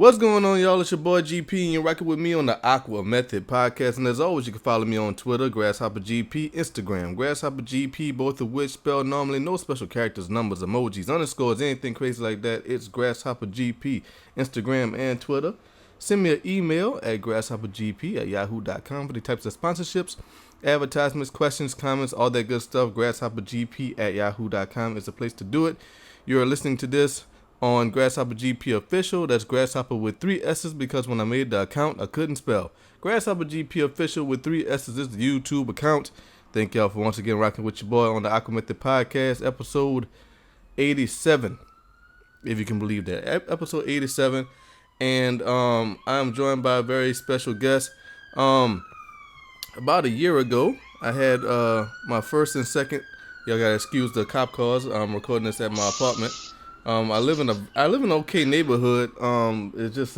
What's going on, y'all? It's your boy GP, and you're rocking with me on the AquaMethodPodcast. And as always, you can follow me on Twitter, GrasshopperGP, Instagram, GrasshopperGP, both of which spelled normally, no special characters, numbers, emojis, underscores, anything crazy like that. It's GrasshopperGP, Instagram, and Twitter. Send me an email at GrasshopperGP@yahoo.com for the types of sponsorships, advertisements, questions, comments, all that good stuff. GrasshopperGP@yahoo.com is the place to do it. You're listening to this on GrasshopperGP Official. That's Grasshopper with 3 S's because when I made the account, I couldn't spell. GrasshopperGP Official with 3 S's is the YouTube account. Thank y'all for once again rocking with your boy on the AquaMethodPodcast, episode 87. If you can believe that. Episode 87. And I'm joined by a very special guest. About a year ago, I had my first and second. Y'all gotta excuse the cop cars. I'm recording this at my apartment. I live in an okay neighborhood. It's just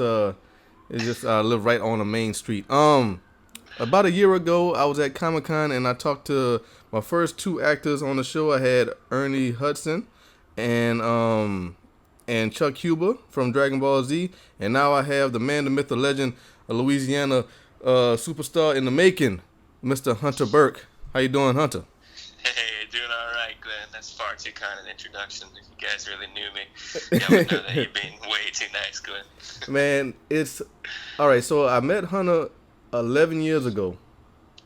I live right on a main street. About a year ago, I was at Comic-Con and I talked to my first 2 actors on the show. I had Ernie Hudson and Chuck Huber from Dragon Ball Z, and now I have the man, the myth, the legend, a Louisiana superstar in the making, Mr. Hunter Burke. How you doing, Hunter? Hey, doing all right, Glenn. That's far too kind an introduction. If you guys really knew me, y'all would know that you're being way too nice, Glenn. Man, it's all right. So I met Hunter 11 years ago,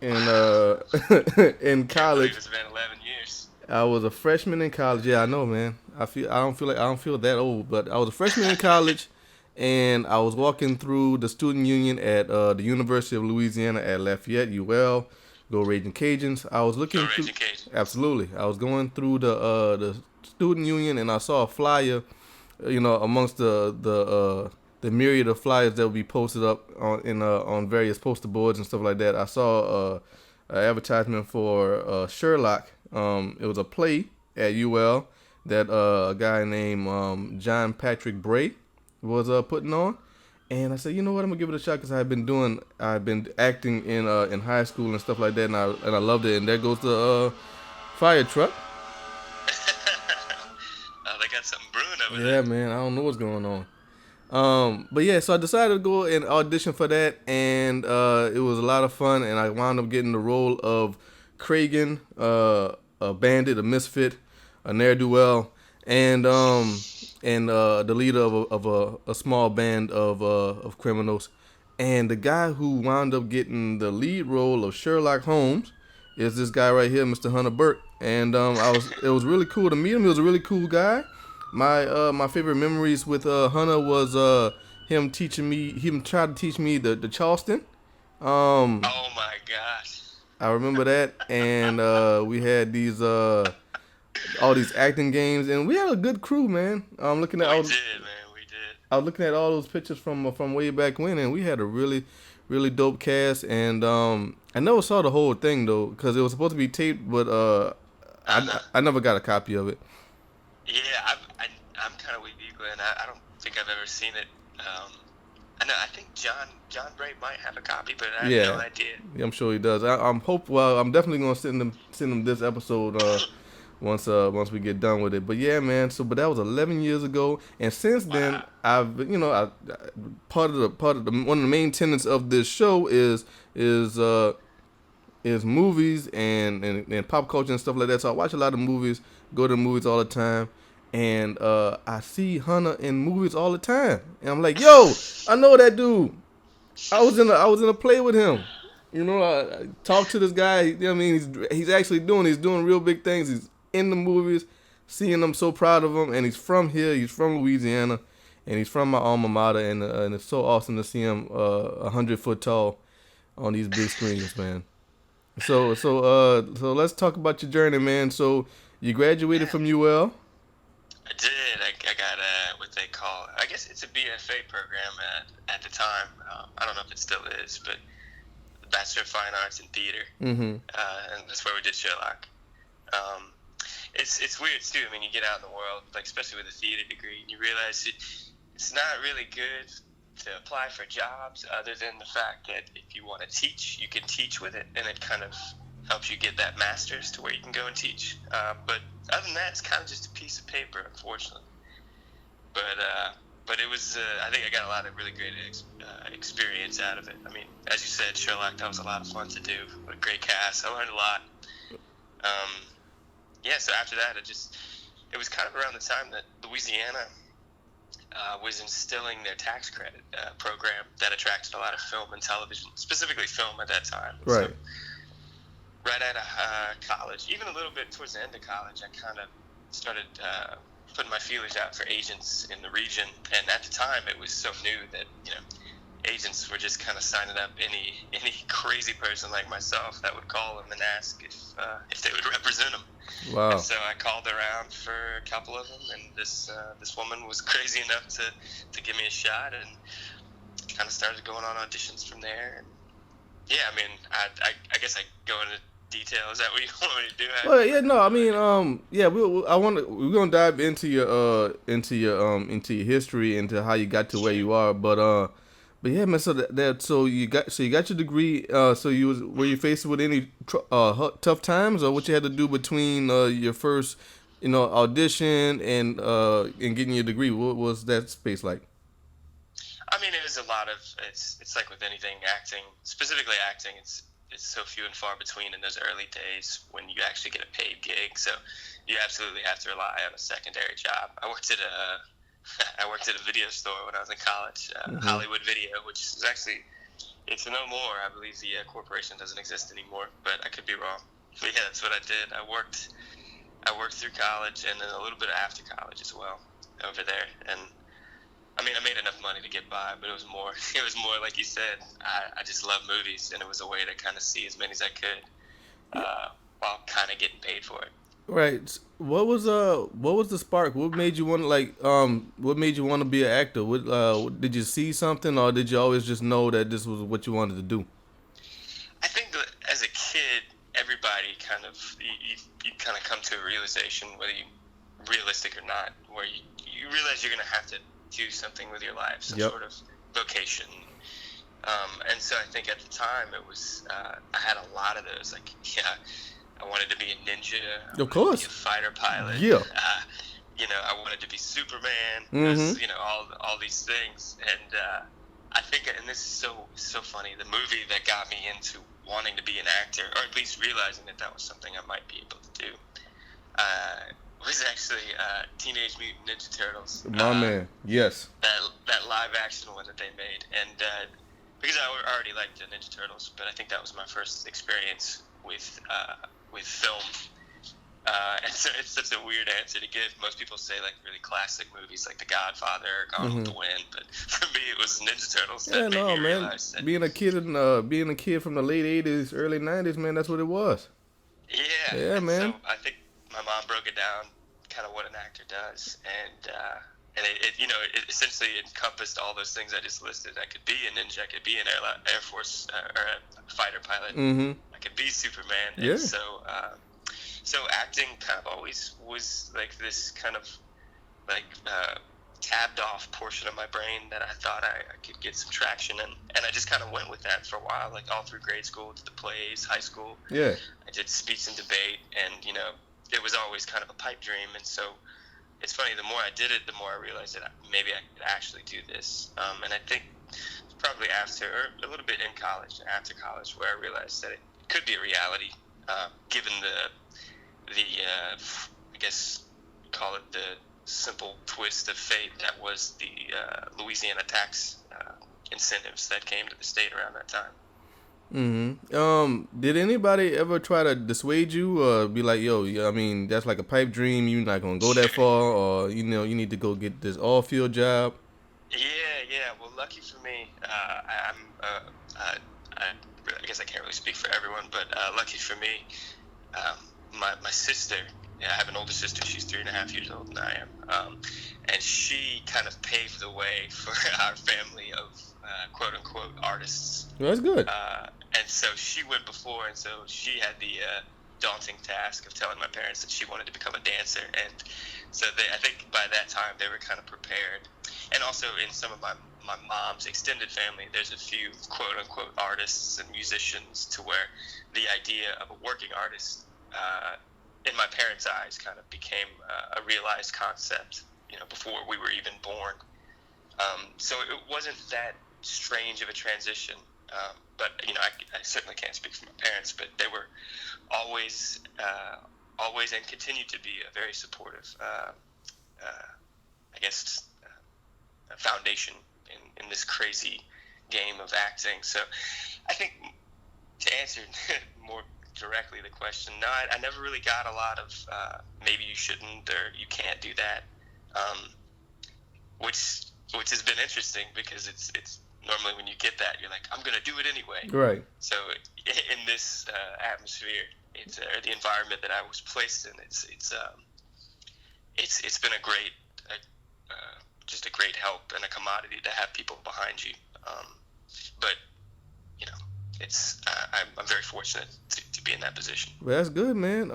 in in college. I believe it's been 11 years. I was a freshman in college. Yeah, I know, man. I don't feel that old, but I was a freshman in college, and I was walking through the student union at the University of Louisiana at Lafayette, UL. Go Raging Cajuns. I was looking through. Absolutely, I was going through the student union, and I saw a flyer, amongst the myriad of flyers that would be posted up on various poster boards and stuff like that. I saw an advertisement for Sherlock. It was a play at UL that a guy named John Patrick Bray was putting on. And I said, you know what, I'm gonna give it a shot because I've been acting in high school and stuff like that, and I loved it. And there goes the fire truck. Oh, they got something brewing over there. Yeah, man, I don't know what's going on. But yeah, so I decided to go and audition for that, and it was a lot of fun. And I wound up getting the role of Kragan, a bandit, a misfit, a ne'er-do-well, and the leader of a small band of criminals. And the guy who wound up getting the lead role of Sherlock Holmes is this guy right here, Mr. Hunter Burke. And it was really cool to meet him. He was a really cool guy. My favorite memories with Hunter was him tried to teach me the Charleston. Oh my gosh. I remember that, and we had these all these acting games, and we had a good crew, man. I'm looking at we did. I was looking at all those pictures from way back when, and we had a really, really dope cast. And I never saw the whole thing though, because it was supposed to be taped, but I never got a copy of it. Yeah, I'm kind of with you, Glenn. I don't think I've ever seen it. I think John Bray might have a copy, but I have no idea. Yeah, I'm sure he does. I'm definitely gonna send him this episode once we get done with it. But yeah, man. But that was 11 years ago, and since then, I've part of one of the main tenets of this show is movies and pop culture and stuff like that. So I watch a lot of movies, go to the movies all the time. And I see Hunter in movies all the time, and I'm like, yo, I know that dude. I was in a play with him. I talked to this guy. You know what I mean, he's doing real big things. He's in the movies, seeing them, so proud of him. And he's from here. He's from Louisiana, and he's from my alma mater. And it's so awesome to see him 100 foot tall on these big screens, man. So let's talk about your journey, man. So you graduated from UL. I did. I got what they call, I guess it's a BFA program at the time. I don't know if it still is, but Bachelor of Fine Arts in Theater. Mm-hmm. And that's where we did Sherlock. It's weird too. I mean, you get out in the world, like especially with a theater degree, and you realize it's not really good to apply for jobs other than the fact that if you want to teach, you can teach with it, and it kind of helps you get that master's to where you can go and teach. But other than that, it's kind of just a piece of paper, unfortunately. But but it was, I think I got a lot of really great experience out of it. I mean, as you said, Sherlock, that was a lot of fun to do. What a great cast. I learned a lot. So after that, it was kind of around the time that Louisiana was instilling their tax credit program that attracted a lot of film and television, specifically film at that time. Right. So, right out of college, even a little bit towards the end of college, I kind of started putting my feelers out for agents in the region. And at the time, it was so new that, agents were just kind of signing up any crazy person like myself that would call them and ask if they would represent them. Wow. And so I called around for a couple of them, and this woman was crazy enough to give me a shot, and kind of started going on auditions from there. And yeah, I mean, I guess I go into detail. Is that what you want me to do? Well, yeah, no, I mean, yeah, we're gonna dive into your history, into how you got to where you are, but yeah, man. So you got your degree. So were you faced with any tough times, or what you had to do between your first, audition and getting your degree? What was that space like? I mean, it was a lot of it's like with anything, acting, specifically acting. It's so few and far between in those early days when you actually get a paid gig. So you absolutely have to rely on a secondary job. I worked at a video store when I was in college, Hollywood Video, which is actually, it's no more. I believe the corporation doesn't exist anymore, but I could be wrong. But yeah, that's what I did. I worked through college and then a little bit after college as well over there. And I mean, I made enough money to get by, but it was more like you said, I just love movies, and it was a way to kind of see as many as I could while kind of getting paid for it. Right. What was the spark? What made you want to be an actor? Did you see something, or did you always just know that this was what you wanted to do? I think that as a kid, everybody kind of you kind of come to a realization, whether you realistic or not, where you realize you're gonna have to do something with your life, some sort of vocation. And so I think at the time it was I had a lot of those. Like, I wanted to be a ninja. Of course. To be a fighter pilot. Yeah. I wanted to be Superman. Mm-hmm. All these things. And I think, and this is so funny, the movie that got me into wanting to be an actor, or at least realizing that was something I might be able to do, was actually Teenage Mutant Ninja Turtles. My man, yes. That live action one that they made, and because I already liked the Ninja Turtles, but I think that was my first experience with film. And so it's such a weird answer to give. Most people say like really classic movies like The Godfather or Gone with the Wind, but for me it was Ninja Turtles. Yeah, no, man. Being a kid from the late '80s, early '90s, man, that's what it was. Yeah. Yeah, man. So I think my mom broke it down, kind of what an actor does, and it essentially encompassed all those things I just listed. I could be a ninja, I could be an Air Force or a fighter pilot, I could be Superman, and so acting kind of always was like this kind of like tabbed off portion of my brain that I thought I could get some traction in, and I just kind of went with that for a while, like all through grade school, did the plays, high school. Yeah. I did speech and debate, and it was always kind of a pipe dream, and so it's funny, the more I did it, the more I realized that maybe I could actually do this. And I think probably after, or a little bit in college, after college, where I realized that it could be a reality, given the I guess call it the simple twist of fate that was the Louisiana tax incentives that came to the state around that time. Did anybody ever try to dissuade you, or be like, yo, I mean, that's like a pipe dream, you're not gonna go that far, or you need to go get this all-field job? Yeah. Well, lucky for me, I guess I can't really speak for everyone, but lucky for me, my sister, I have an older sister, she's 3.5 years older than I am, and she kind of paved the way for our family of quote-unquote artists. Well, that's good. And so she went before, and so she had the daunting task of telling my parents that she wanted to become a dancer, and so I think by that time they were kind of prepared. And also in some of my mom's extended family, there's a few quote-unquote artists and musicians, to where the idea of a working artist in my parents' eyes kind of became a realized concept, before we were even born. So it wasn't that strange of a transition. But I certainly can't speak for my parents, but they were always and continue to be a very supportive, foundation in this crazy game of acting. So I think, to answer more directly the question, no, I never really got a lot of maybe you shouldn't or you can't do that, which has been interesting, because it's normally when you get that, you're like, I'm gonna do it anyway. Right. So in this atmosphere, it's the environment that I was placed in. It's been a great, just a great help and a commodity to have people behind you. But I'm very fortunate to be in that position. Well, that's good, man.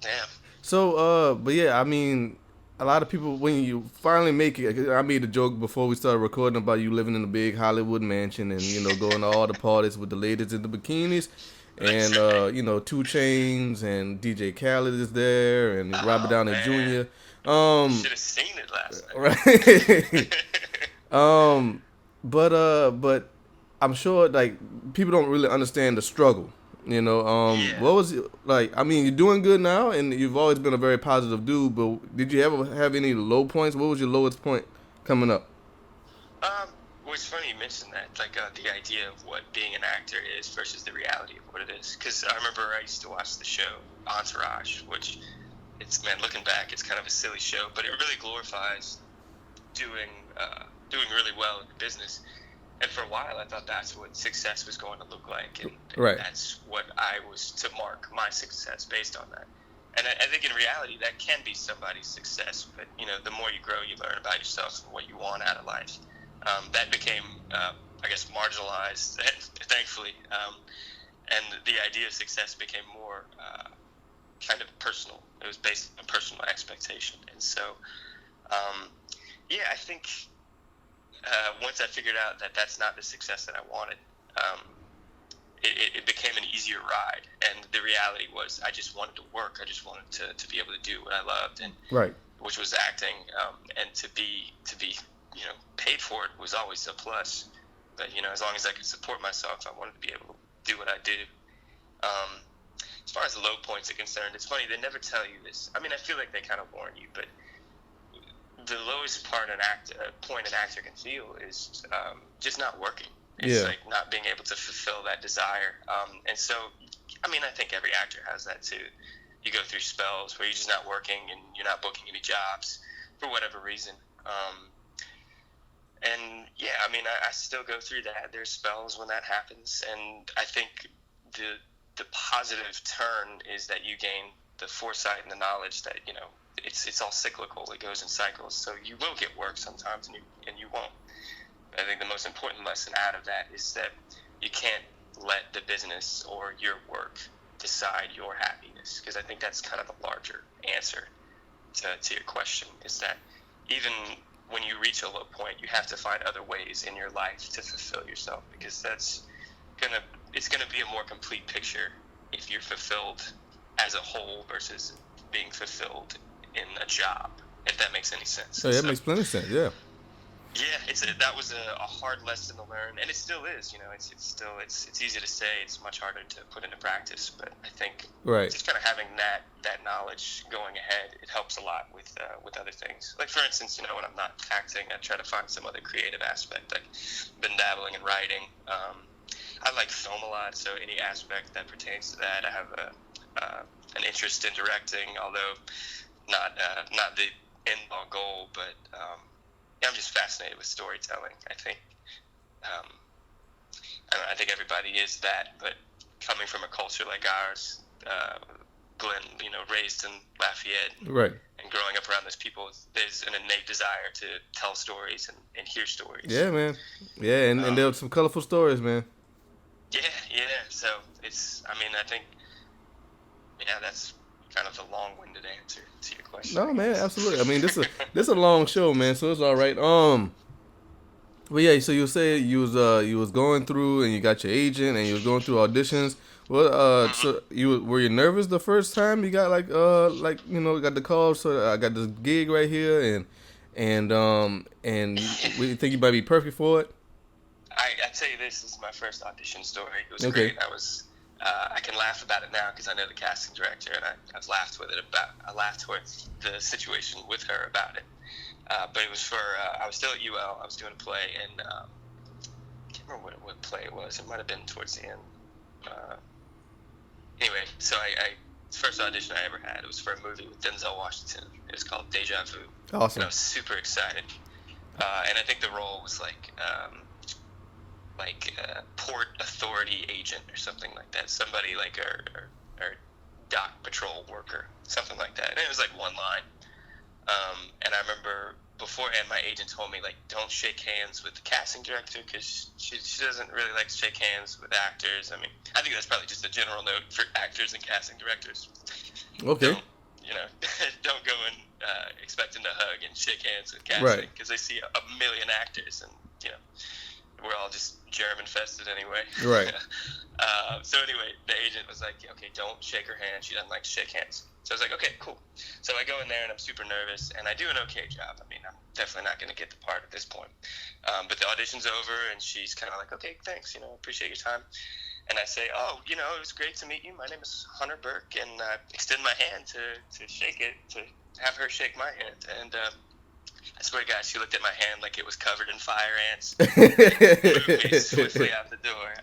Yeah. So, but yeah, I mean, a lot of people, when you finally make it, I made a joke before we started recording about you living in a big Hollywood mansion and, going to all the parties with the ladies in the bikinis. And, 2 Chainz and DJ Khaled is there, and Robert Downey Jr. Should have seen it last night. Right. But I'm sure, like, people don't really understand the struggle. Yeah. What was it like? I mean, you're doing good now, and you've always been a very positive dude. But did you ever have any low points? What was your lowest point coming up? Well, it's funny you mentioned that, like the idea of what being an actor is versus the reality of what it is. Because I remember I used to watch the show Entourage, which looking back, it's kind of a silly show, but it really glorifies doing really well in the business. And for a while, I thought that's what success was going to look like, and Right. that's what I was to mark my success based on that. And I think in reality, that can be somebody's success. But the more you grow, you learn about yourself and what you want out of life. That became, marginalized, thankfully. And the idea of success became more kind of personal. It was based on personal expectation. And so, I think once I figured out that that's not the success that I wanted, it became an easier ride. And the reality was, I just wanted to work. I just wanted to be able to do what I loved, and Right. which was acting. And to be paid for it was always a plus. But as long as I could support myself, I wanted to be able to do what I do. As far as the low points are concerned, it's funny, they never tell you this. I mean, I feel like they kind of warn you, but the lowest point an actor can feel is just not working. It's like not being able to fulfill that desire. And so, I mean, I think every actor has that too. You go through spells where you're just not working and you're not booking any jobs for whatever reason. And I mean, I still go through that. There's spells when that happens, and I think the positive turn is that you gain the foresight and the knowledge that it's all cyclical. It goes in cycles. So you will get work sometimes, and you won't. I think the most important lesson out of that is that you can't let the business or your work decide your happiness, because I think that's kind of the larger answer to your question, is that even when you reach a low point, you have to find other ways in your life to fulfill yourself, because it's gonna be a more complete picture if you're fulfilled as a whole versus being fulfilled in a job, if that makes any sense. Oh, that makes plenty of sense. Yeah. Yeah, that was a hard lesson to learn, and it still is. It's easy to say. It's much harder to put into practice. But I think just kind of having that knowledge going ahead, it helps a lot with other things. Like, for instance, when I'm not acting, I try to find some other creative aspect. Like, been dabbling in writing. I like film a lot, so any aspect that pertains to that, I have an interest in directing, although not the end-all goal, but I'm just fascinated with storytelling. I think I think everybody is that, but coming from a culture like ours, Glenn, raised in Lafayette, right, and growing up around those people, there's an innate desire to tell stories and hear stories. Yeah, man. Yeah, and there were some colorful stories, man. Yeah. So I think, that's kind of a long-winded answer to your question. No, man, absolutely. I mean, this is a long show, man, so it's all right. But yeah, so you say you was going through and you got your agent and you was going through auditions. Well, so were you nervous the first time you got got the call? So I got this gig right here, and we think you might be perfect for it. I tell you, this is my first audition story. It was Okay. great. I can laugh about it now because I know the casting director, and I've laughed with the situation with her about it. But it was for I was still at UL. I was doing a play, and I can't remember what play it was. It might have been towards the end. Anyway, so the first audition I ever had, it was for a movie with Denzel Washington. It was called Deja Vu. Awesome. And I was super excited. And I think the role was like a port authority agent or something like that. Somebody like or dock patrol worker, something like that. And it was like one line. And I remember beforehand, my agent told me, like, don't shake hands with the casting director because she doesn't really like to shake hands with actors. I mean, I think that's probably just a general note for actors and casting directors. Okay. Don't go in expecting to hug and shake hands with casting because they see a million actors and, we're all just germ infested anyway. Right. So anyway, the agent was like, okay, don't shake her hand. She doesn't like to shake hands. So I was like, okay, cool. So I go in there and I'm super nervous and I do an okay job. I mean, I'm definitely not going to get the part at this point. But the audition's over and she's kind of like, okay, thanks, appreciate your time. And I say, oh, it was great to meet you. My name is Hunter Burke, and I extend my hand to shake it, to have her shake my hand. And I swear to God, she looked at my hand like it was covered in fire ants. Moved me swiftly out the door.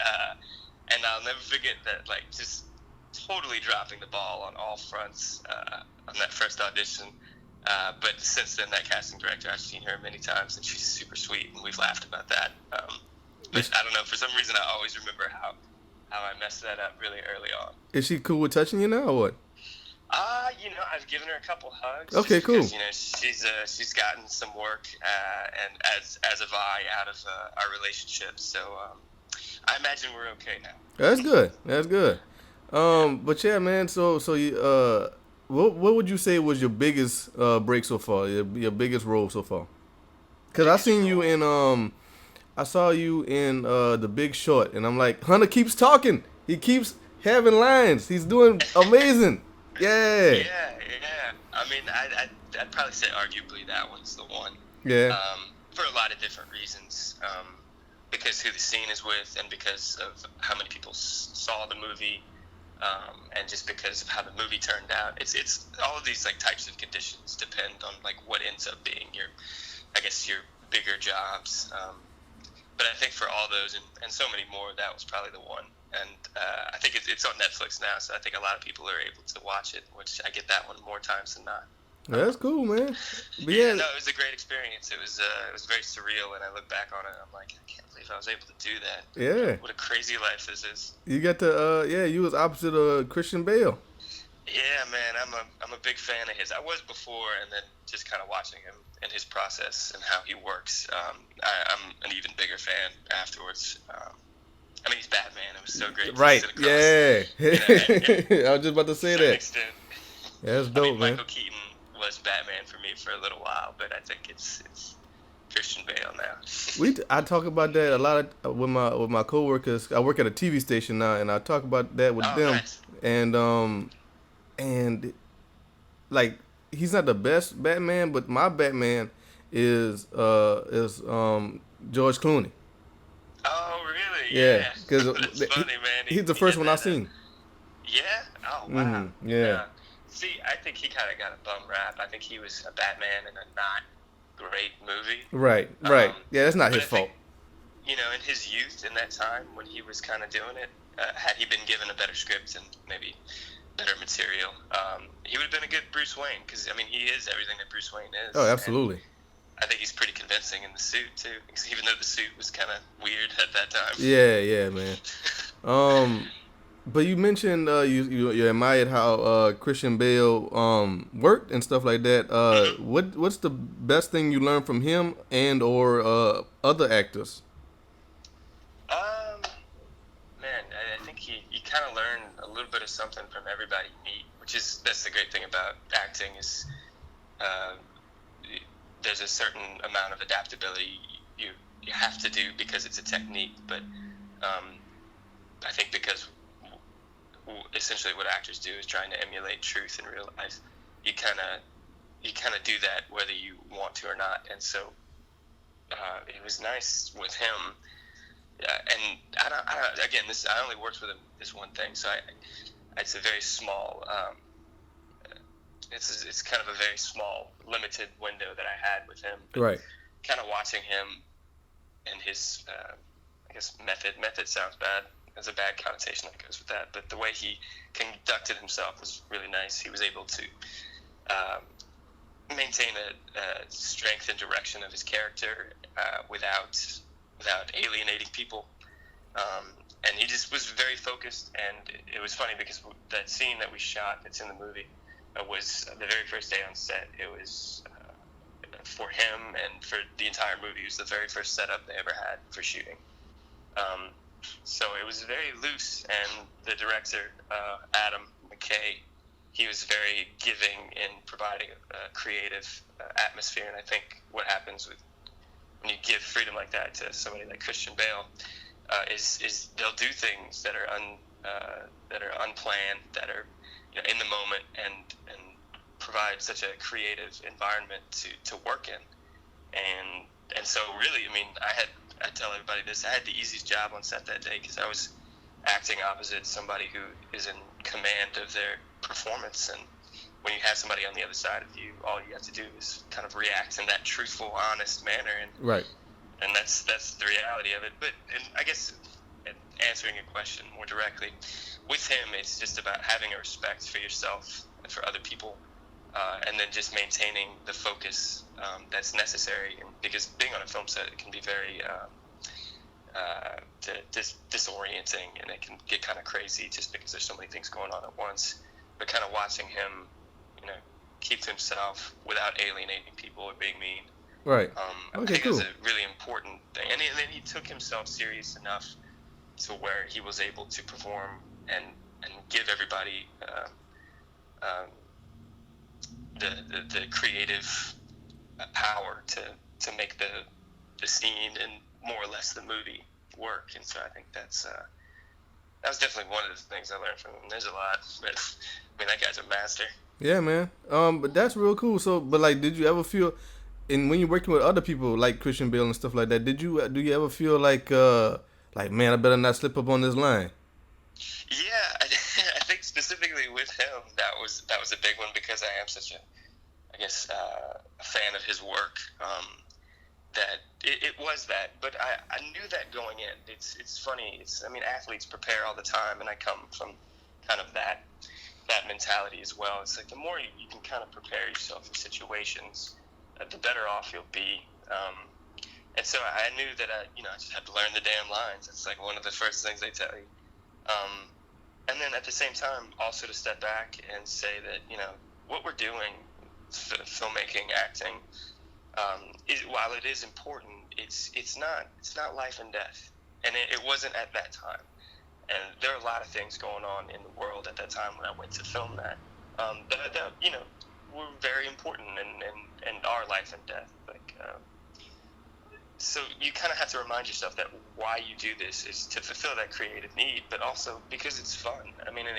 And I'll never forget that, like, just totally dropping the ball on all fronts on that first audition. But since then, that casting director, I've seen her many times, and she's super sweet, and we've laughed about that. But I don't know, for some reason, I always remember how I messed that up really early on. Is she cool with touching you now or what? I've given her a couple hugs. Okay, cool. Because, she's gotten some work, and as have I, out of our relationship. So I imagine we're okay now. That's good. But yeah, man. So you what would you say was your biggest break so far? Your biggest role so far? Because I seen you in I saw you in The Big Short, and I'm like, Hunter keeps talking. He keeps having lines. He's doing amazing. Yeah. Yeah. I mean, I'd probably say arguably that one's the one. Yeah. For a lot of different reasons. Because who the scene is with, and because of how many people saw the movie, and just because of how the movie turned out. It's all of these like types of conditions depend on like what ends up being your bigger jobs. But I think for all those and so many more, that was probably the one. And I think it's on Netflix now, so I think a lot of people are able to watch it, which I get that one more times than not. That's cool, man. But yeah, no, it was a great experience. It was very surreal, and I look back on it, and I'm like, I can't believe I was able to do that. Yeah. What a crazy life this is. You got to you was opposite of Christian Bale. Yeah, man, I'm a big fan of his. I was before, and then just kind of watching him and his process and how he works. I'm an even bigger fan afterwards. I mean, he's Batman. It was so great. Right. Yeah. I was just about to say that. Extent. Yeah, that's dope, man. Michael Keaton was Batman for me for a little while, but I think it's Christian Bale now. I talk about that a lot with my coworkers. I work at a TV station now, and I talk about that with them. Nice. And like he's not the best Batman, but my Batman is George Clooney. Oh, really? Yeah, because that's funny, man. He's the first one I seen. Yeah. Oh, wow. Mm-hmm. Yeah. See, I think he kind of got a bum rap. I think he was a Batman in a not great movie. Right. Yeah, that's not his fault. Think, in his youth, in that time when he was kind of doing it, had he been given a better script and maybe better material, he would have been a good Bruce Wayne. Because I mean, he is everything that Bruce Wayne is. Oh, absolutely. And I think he's pretty convincing in the suit too, even though the suit was kind of weird at that time. Yeah, man. But you mentioned you admired how Christian Bale worked and stuff like that. What's the best thing you learned from him and or other actors? Man, I think you kind of learn a little bit of something from everybody you meet, that's the great thing about acting is there's a certain amount of adaptability you have to do because it's a technique, but I think because essentially what actors do is trying to emulate truth in real life, you kind of you kind of do that whether you want to or not. And so it was nice with him. And again, I only worked with him this one thing, so it's a very small. It's kind of a very small, limited window that I had with him. But right. Kind of watching him and his, I guess, method sounds bad. There's a bad connotation that goes with that. But the way he conducted himself was really nice. He was able to maintain a strength and direction of his character without alienating people. And he just was very focused. And it was funny because that scene that we shot that's in the movie was the very first day on set. It was for him and for the entire movie. It was the very first setup they ever had for shooting. So it was very loose, and the director, Adam McKay, he was very giving in providing a creative atmosphere. And I think what happens when you give freedom like that to somebody like Christian Bale is they'll do things that are unplanned, that are in the moment, and provide such a creative environment to work in. And so really, I mean, I tell everybody this, I had the easiest job on set that day because I was acting opposite somebody who is in command of their performance. And when you have somebody on the other side of you, all you have to do is kind of react in that truthful, honest manner. And right. And that's the reality of it. But and I guess answering your question more directly, with him, it's just about having a respect for yourself and for other people, and then just maintaining the focus that's necessary. And because being on a film set, it can be very disorienting, and it can get kind of crazy just because there's so many things going on at once. But kind of watching him, keep to himself without alienating people or being mean. Right. I think it was a really important thing. And then he took himself serious enough to where he was able to perform and give everybody the creative power to make the scene and more or less the movie work. And so I think that was definitely one of the things I learned from him. There's a lot, but I mean, that guy's a master. Yeah, man. But that's real cool. So, but like, did you ever feel, and when you're working with other people like Christian Bale and stuff like that, do you ever feel like man, I better not slip up on this line? Yeah, I think specifically with him, that was a big one because I am such a fan of his work. That it was that, but I knew that going in. It's funny. Athletes prepare all the time, and I come from kind of that mentality as well. It's like the more you can kind of prepare yourself for situations, the better off you'll be. And so I knew that I just had to learn the damn lines. It's like one of the first things they tell you. And then at the same time, also to step back and say that what we're doing, filmmaking, acting, while it is important, it's not life and death, and it wasn't at that time. And there are a lot of things going on in the world at that time when I went to film that were very important and are life and death. So you kind of have to remind yourself that why you do this is to fulfill that creative need, but also because it's fun. I mean, and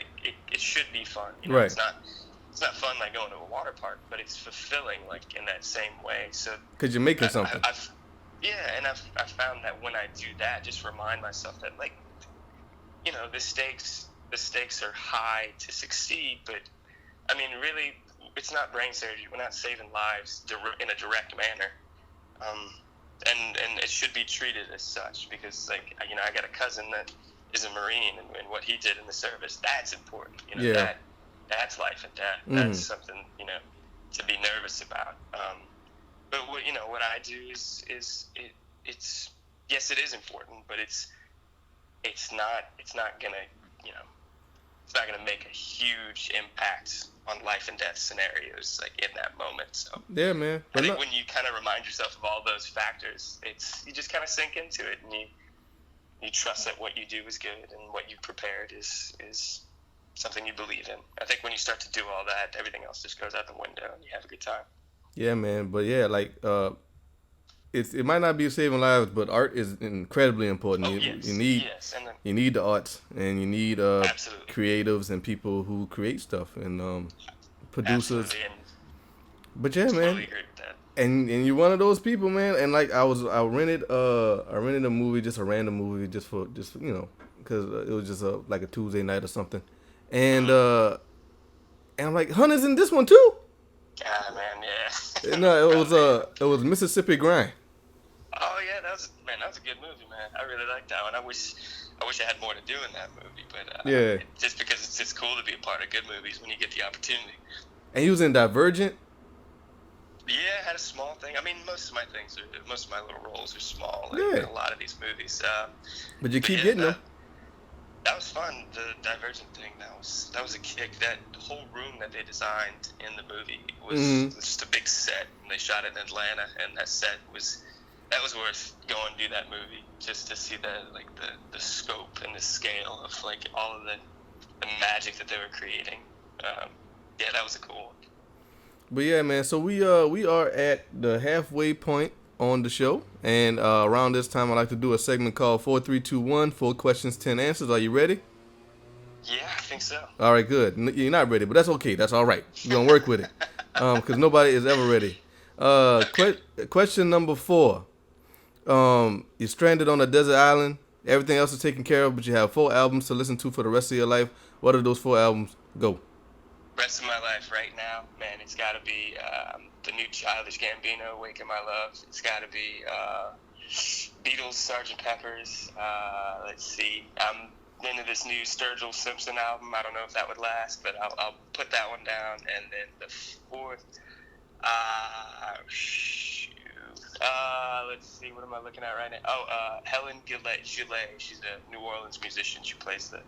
it should be fun. Right. It's not fun like going to a water park, but it's fulfilling like in that same way. So because you're making something. I've found that when I do that, just remind myself that the stakes are high to succeed. But I mean, really, it's not brain surgery. We're not saving lives in a direct manner. And it should be treated as such because, I got a cousin that is a Marine, and what he did in the service, that's important. That's life and death. Mm-hmm. That's something, to be nervous about. But what I do is yes, it is important, but it's not gonna make a huge impact on life and death scenarios in that moment. So yeah, man. I think when you kind of remind yourself of all those factors, you just kind of sink into it, and you trust that what you do is good and what you prepared is something you believe in. I think when you start to do all that, everything else just goes out the window and you have a good time. Yeah, man. But yeah, it might not be saving lives, but art is incredibly important. You need the arts, and you need creatives and people who create stuff, and producers. But yeah, man. Totally agree with that. And you're one of those people, man. And like I rented a movie, just a random movie, just you know, because it was just like a Tuesday night or something. And I'm like, Hunter's in this one too. Yeah, man, yeah. No, it was Mississippi Grind. Oh yeah, that was a good movie, man. I really liked that one. I wish I had more to do in that movie, but yeah, just because it's just cool to be a part of good movies when you get the opportunity. And he was in Divergent. Yeah, I had a small thing. I mean, most of my little roles are small. Like, Yeah. in a lot of these movies. But you keep getting them. That was fun. The Divergent thing, that was a kick. That whole room that they designed in the movie was just a big set, and they shot it in Atlanta, and that set was worth going to do that movie just to see the scope and the scale of like all of the magic that they were creating. Yeah, that was a cool one. But yeah, man. So we are at the halfway point on the show, and around this time, I like to do a segment called 4, 3, 2, 1. 4 questions, 10 answers. Are you ready? Yeah, I think so. All right, good. You're not ready, but that's okay. That's all right. We're gonna work with it, because nobody is ever ready. Question number 4. You're stranded on a desert island. Everything else is taken care of, but you have 4 albums to listen to for the rest of your life. What are those 4 albums? Go. Rest of my life right now, man, it's got to be the new Childish Gambino, Waking My Love. It's got to be Beatles, Sgt. Pepper's. Let's see. I'm into this new Sturgill Simpson album. I don't know if that would last, but I'll put that one down. And then the 4th, let's see, what am I looking at right now? Oh, Helen Gillette. She's a New Orleans musician. She plays the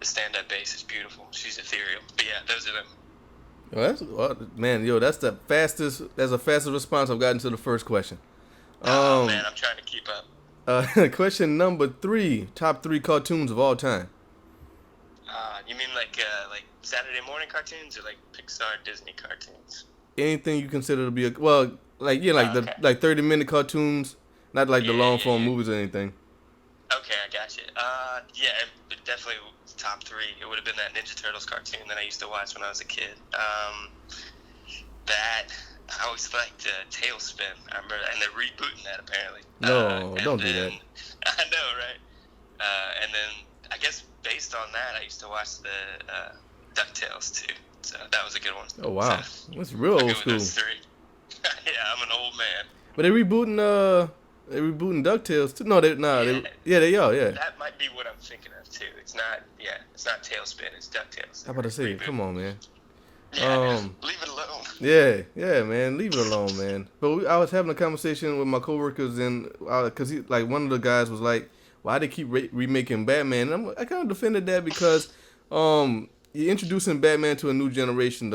stand-up bass. Is beautiful. She's ethereal. But yeah, those are them. That's the fastest. That's the fastest response I've gotten to the first question. Oh man, I'm trying to keep up. Question number 3: top 3 cartoons of all time. You mean like Saturday morning cartoons or like Pixar, Disney cartoons? Anything you consider to be the 30-minute cartoons, not like the long form movies or anything. Okay, I got you. Yeah, definitely top 3. It would have been that Ninja Turtles cartoon that I used to watch when I was a kid. That I always liked Tailspin. I remember, and they're rebooting that apparently. No, don't do that. I know, right? And then I guess based on that, I used to watch the DuckTales too. So that was a good one. Oh wow, so, that's real old school. Those 3. Yeah, I'm an old man. But they're rebooting DuckTales too. No, they are. Yeah. That might be what I'm thinking of too. It's not Tailspin. It's DuckTales. How about to say it? Come on, man. Yeah, leave it alone. Yeah, man, leave it alone, man. But I was having a conversation with my coworkers, and because one of the guys was like, "Why they keep remaking Batman?" And I kind of defended that because you're introducing Batman to a new generation.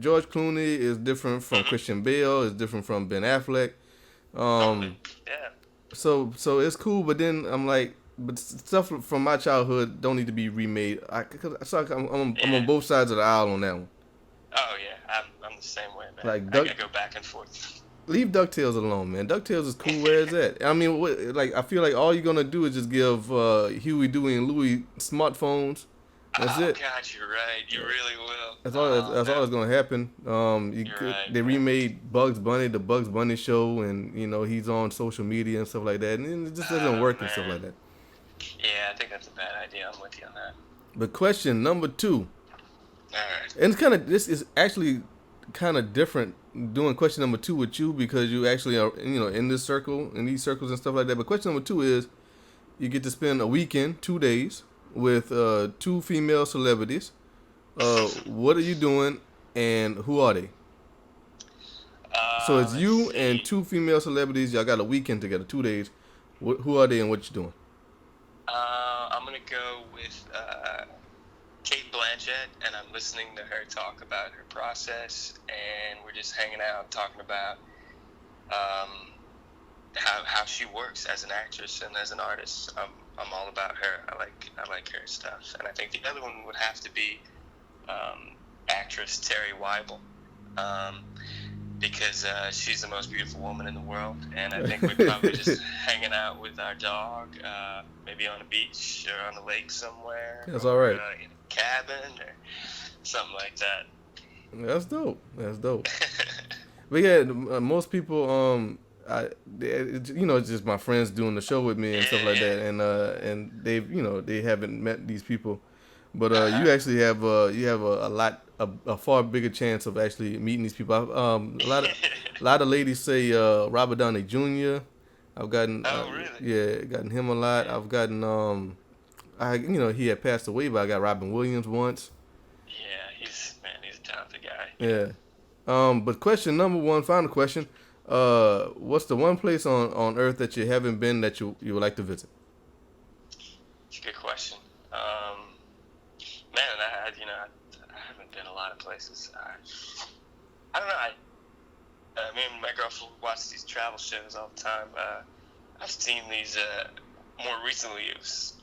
George Clooney is different from Christian Bale. Is different from Ben Affleck. Yeah. So it's cool, but then I'm like, but stuff from my childhood don't need to be remade. I'm on both sides of the aisle on that one. Oh yeah, I'm the same way, man. Like I gotta go back and forth. Leave DuckTales alone, man. DuckTales is cool where it's at. I mean, I feel like all you're gonna do is just give Huey, Dewey, and Louie smartphones. That's it. Oh God, you're right. You really will. That's all that's gonna happen. They remade Bugs Bunny, the Bugs Bunny show, and he's on social media and stuff like that, and it just doesn't work and stuff like that. Yeah, I think that's a bad idea. I'm with you on that. But question number 2. Alright. And this is actually kind of different doing question number 2 with you because you actually are in these circles and stuff like that. But question number 2 is you get to spend a weekend, 2 days with 2 female celebrities. What are you doing and who are they? So it's you and 2 female celebrities. Y'all got a weekend together, 2 days. Who are they and what you doing? I'm gonna go with Kate Blanchett, and I'm listening to her talk about her process, and we're just hanging out talking about how she works as an actress and as an artist. I'm all about her. I like her stuff, and I think the other one would have to be actress Terry Weibel, because she's the most beautiful woman in the world, and I think we'd probably just hanging out with our dog, maybe on a beach or on a lake somewhere. That's all right. In a cabin or something like that. That's dope. But yeah, most people, it's just my friends doing the show with me and stuff like that, and they've, they haven't met these people, but you actually have a far bigger chance of actually meeting these people. A lot of ladies say Robert Downey Jr. I've gotten, Oh, really? yeah, gotten him a lot. I've gotten, he had passed away, but I got Robin Williams once. Yeah, he's a talented guy. Yeah. But question number one, final question. What's the one place on Earth that you haven't been that you would like to visit? It's a good question. Man, I haven't been a lot of places. I don't know. Me and my girlfriend watch these travel shows all the time. I've seen these. More recently, it's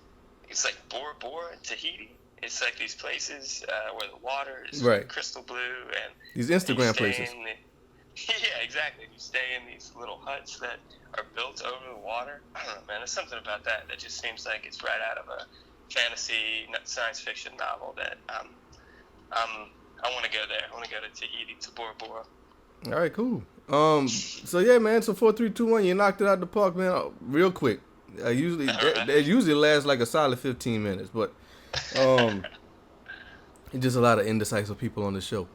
like Bora Bora in Tahiti. It's like these places where the water is crystal blue and these Instagram places. Yeah, exactly. You stay in these little huts that are built over the water. I don't know, man. There's something about that just seems like it's right out of a fantasy science fiction novel that I want to go there. I want to go to Tahiti, to Bora Bora. All right, cool. So yeah, man. So 4, 3, 2, 1. You knocked it out the park, man. Real quick. That usually lasts like a solid 15 minutes, but just a lot of indecisive people on the show.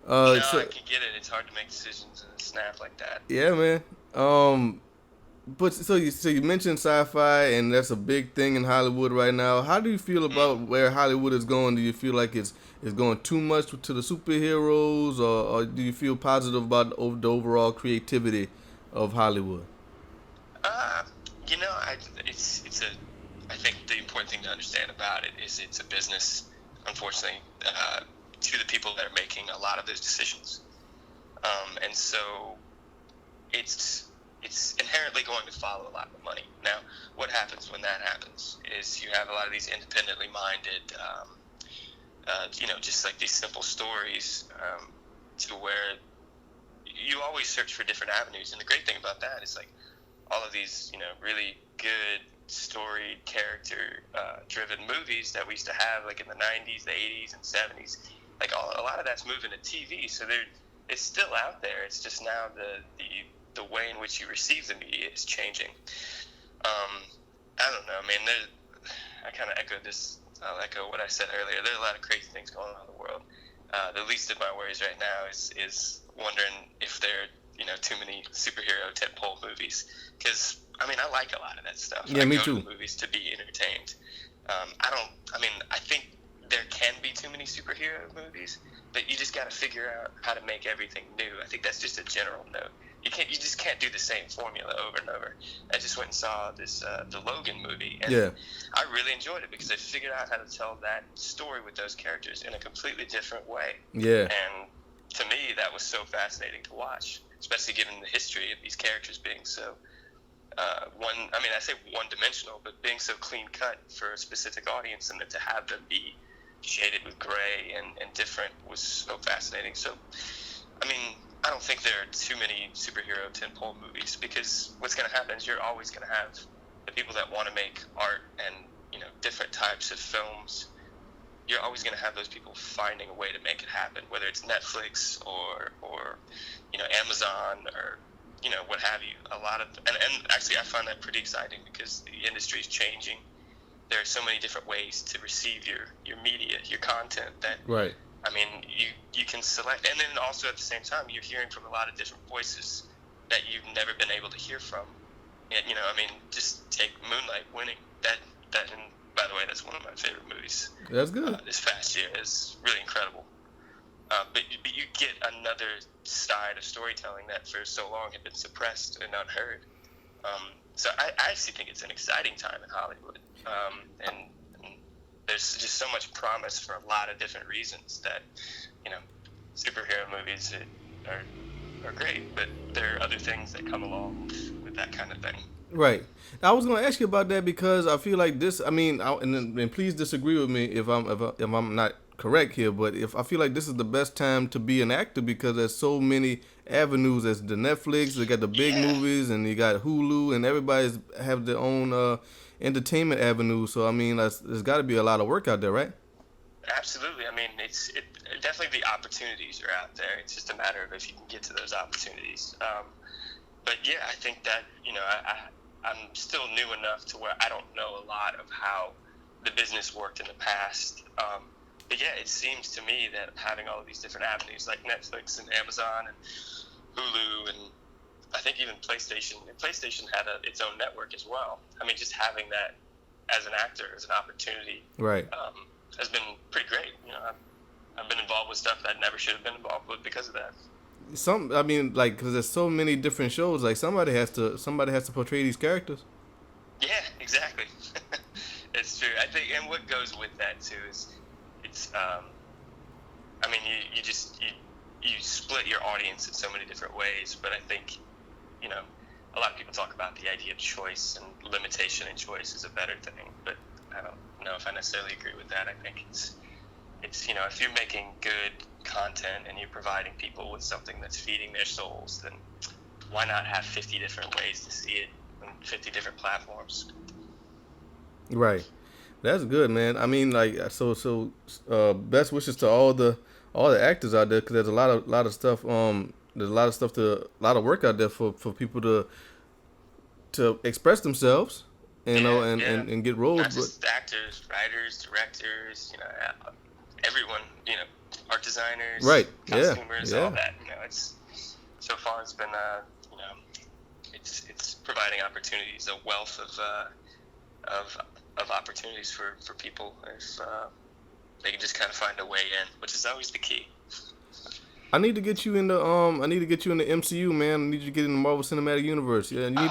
I can get it. It's hard to make decisions in a snap like that. Yeah, man. But so you mentioned sci-fi, and that's a big thing in Hollywood right now. How do you feel about where Hollywood is going? Do you feel like it's going too much to the superheroes, or do you feel positive about the overall creativity of Hollywood? I think the important thing to understand about it is it's a business, unfortunately, to the people that are making a lot of those decisions. And so it's inherently going to follow a lot of money. Now, what happens when that happens is you have a lot of these independently minded, just like these simple stories, to where you always search for different avenues. And the great thing about that is like all of these, really good story character driven movies that we used to have like in the 90s, the 80s, and 70s. Like a lot of that's moving to TV, so it's still out there. It's just now the way in which you receive the media is changing. I don't know. I mean, I kind of echo this. I'll echo what I said earlier. There are a lot of crazy things going on in the world. The least of my worries right now is wondering if there are too many superhero tentpole movies. Because I like a lot of that stuff. Yeah, me too. I go to movies to be entertained. I think there can be too many superhero movies, but you just got to figure out how to make everything new. I think that's just a general note. You just can't do the same formula over and over. I just went and saw this the Logan movie, and I really enjoyed it because they figured out how to tell that story with those characters in a completely different way. Yeah. And to me, that was so fascinating to watch, especially given the history of these characters being so I say one-dimensional, but being so clean-cut for a specific audience, and then to have them be shaded with gray and different was so fascinating. So, I don't think there are too many superhero tentpole movies, because what's going to happen is you're always going to have the people that want to make art and different types of films. You're always going to have those people finding a way to make it happen, whether it's Netflix or Amazon or what have you. A lot of and actually I find that pretty exciting because the industry is changing. There are so many different ways to receive your media, your content that right. You can select, and then also at the same time you're hearing from a lot of different voices that you've never been able to hear from. And, just take Moonlight winning. That and by the way, that's one of my favorite movies. That's good. This past year is really incredible. But you get another side of storytelling that for so long had been suppressed and unheard. So I actually think it's an exciting time in Hollywood. And there's just so much promise for a lot of different reasons that, superhero movies are great, but there are other things that come along with that kind of thing. Right. I was going to ask you about that because I feel like this. And please disagree with me if I'm not correct here, but if I feel like this is the best time to be an actor because there's so many avenues. There's the Netflix, they got the big movies, and you got Hulu, and everybody's have their own entertainment avenues. So there's got to be a lot of work out there, right? Absolutely. I mean, definitely the opportunities are out there. It's just a matter of if you can get to those opportunities. But yeah, I think that, I'm still new enough to where I don't know a lot of how the business worked in the past. But yeah, it seems to me that having all of these different avenues like Netflix and Amazon and Hulu, and I think even PlayStation had its own network as well. I mean, just having that as an actor, as an opportunity, Right. Has been pretty great. I've been involved with stuff that I never should have been involved with because of that. Because there's so many different shows. Like somebody has to portray these characters. Yeah, exactly. It's true. I think, and what goes with that too is, I mean, you split your audience in so many different ways. But I think, a lot of people talk about the idea of choice and limitation in choice is a better thing. But I don't know if I necessarily agree with that. I think it's if you're making good content and you're providing people with something that's feeding their souls, then why not have 50 different ways to see it on 50 different platforms? Right. That's good, man. I mean, like, best wishes to all the actors out there, because there's a lot of stuff. There's a lot of work out there for people to express themselves, and get roles. Not just actors, writers, directors, everyone, art designers, right? Costumers, Yeah. all that. It's so far it's been, it's providing opportunities, a wealth of opportunities for people if they can just kind of find a way in, which is always the key. I need to get you in the MCU, man. I need you to get in the Marvel Cinematic Universe. Yeah, you need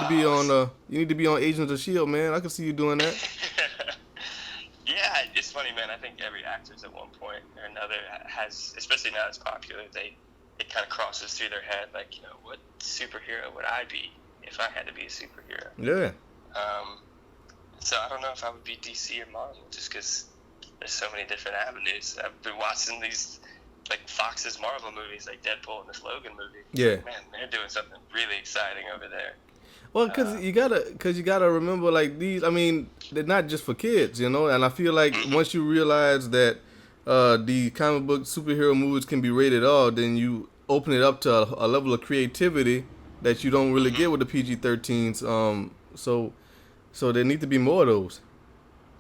to be on Agents of S.H.I.E.L.D., man. I can see you doing that. Yeah, it's funny, man. I think every actor's at one point or another has, especially now it's popular, it kind of crosses through their head, like, what superhero would I be if I had to be a superhero? Yeah. So I don't know if I would be DC or Marvel, just because there's so many different avenues. I've been watching these, like, Fox's Marvel movies, like Deadpool and this Logan movie. Yeah. Man, they're doing something really exciting over there. Well, because you gotta remember, like, these. I mean, they're not just for kids, And I feel like once you realize that the comic book superhero movies can be rated R, then you open it up to a level of creativity that you don't really get with the PG-13s. So there need to be more of those.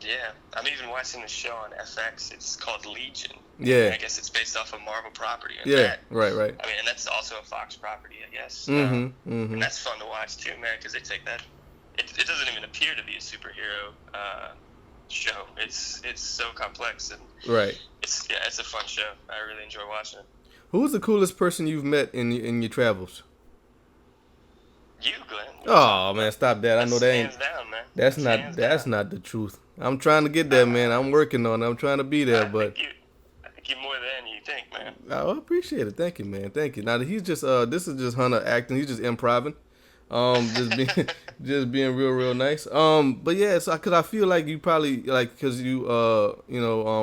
Yeah, I'm even watching this show on FX. It's called Legion. Yeah. I guess it's based off a Marvel property. And right. I mean, and that's also a Fox property, I guess. And that's fun to watch too, man, because they take that. It doesn't even appear to be a superhero show. It's so complex, and right. It's a fun show. I really enjoy watching it. Who's the coolest person you've met in your travels? You, Glenn. Oh man, stop that! I know that ain't. Hands down, man. That's not the truth. I'm trying to get there, man. I'm working on it. I'm trying to be there, but I think you're more than you think, man. I appreciate it. Thank you, man. Thank you. Now he's just this is just Hunter acting. He's just improving. Just being real nice. But yeah, so because I feel like you probably because you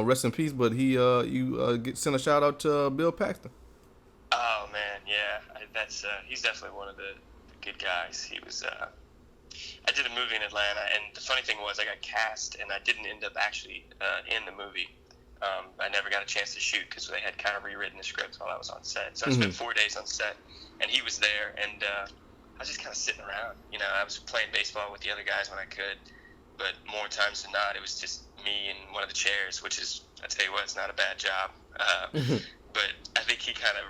rest in peace. But sent a shout out to Bill Paxton. Oh man, yeah, he's definitely one of the good guys. He was. I did a movie in Atlanta, and the funny thing was I got cast, and I didn't end up actually in the movie. I never got a chance to shoot because they had kind of rewritten the script while I was on set. So I spent 4 days on set, and he was there, and I was just kind of sitting around. I was playing baseball with the other guys when I could, but more times than not, it was just me in one of the chairs, which is, I tell you what, it's not a bad job. But I think he kind of,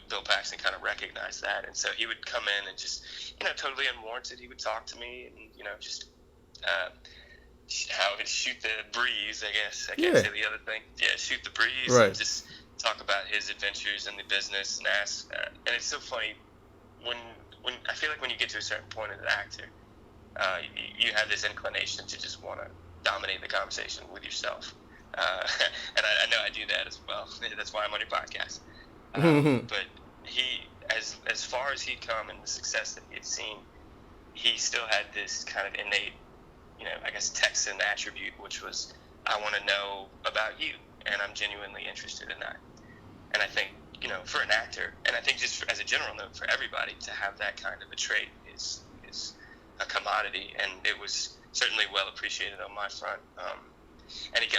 Bill Paxton kind of recognized that, and so he would come in and just, totally unwarranted, he would talk to me, and, just how he'd shoot the breeze, I guess. I can't say the other thing. Yeah, shoot the breeze, right. And just talk about his adventures in the business and ask. And it's so funny when I feel like when you get to a certain point as an actor, you have this inclination to just want to dominate the conversation with yourself. And I know I do that as well. That's why I'm on your podcast. But he, as far as he'd come and the success that he had seen, he still had this kind of innate, I guess, Texan attribute, which was, I want to know about you, and I'm genuinely interested in that. And I think, for an actor, and I think just as a general note for everybody, to have that kind of a trait is a commodity, and it was certainly well appreciated on my front. And he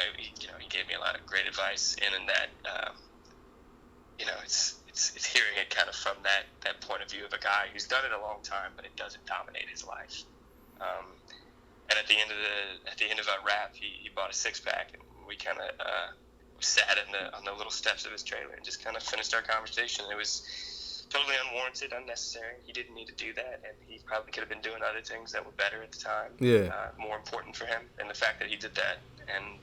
gave me a lot of great advice in that, it's hearing it kind of from that point of view of a guy who's done it a long time, but it doesn't dominate his life. And at the end of our rap, he bought a 6-pack, and we kind of sat on the little steps of his trailer and just kind of finished our conversation. It was totally unwarranted, unnecessary. He didn't need to do that, and he probably could have been doing other things that were better at the time. Yeah. More important for him, and the fact that he did that and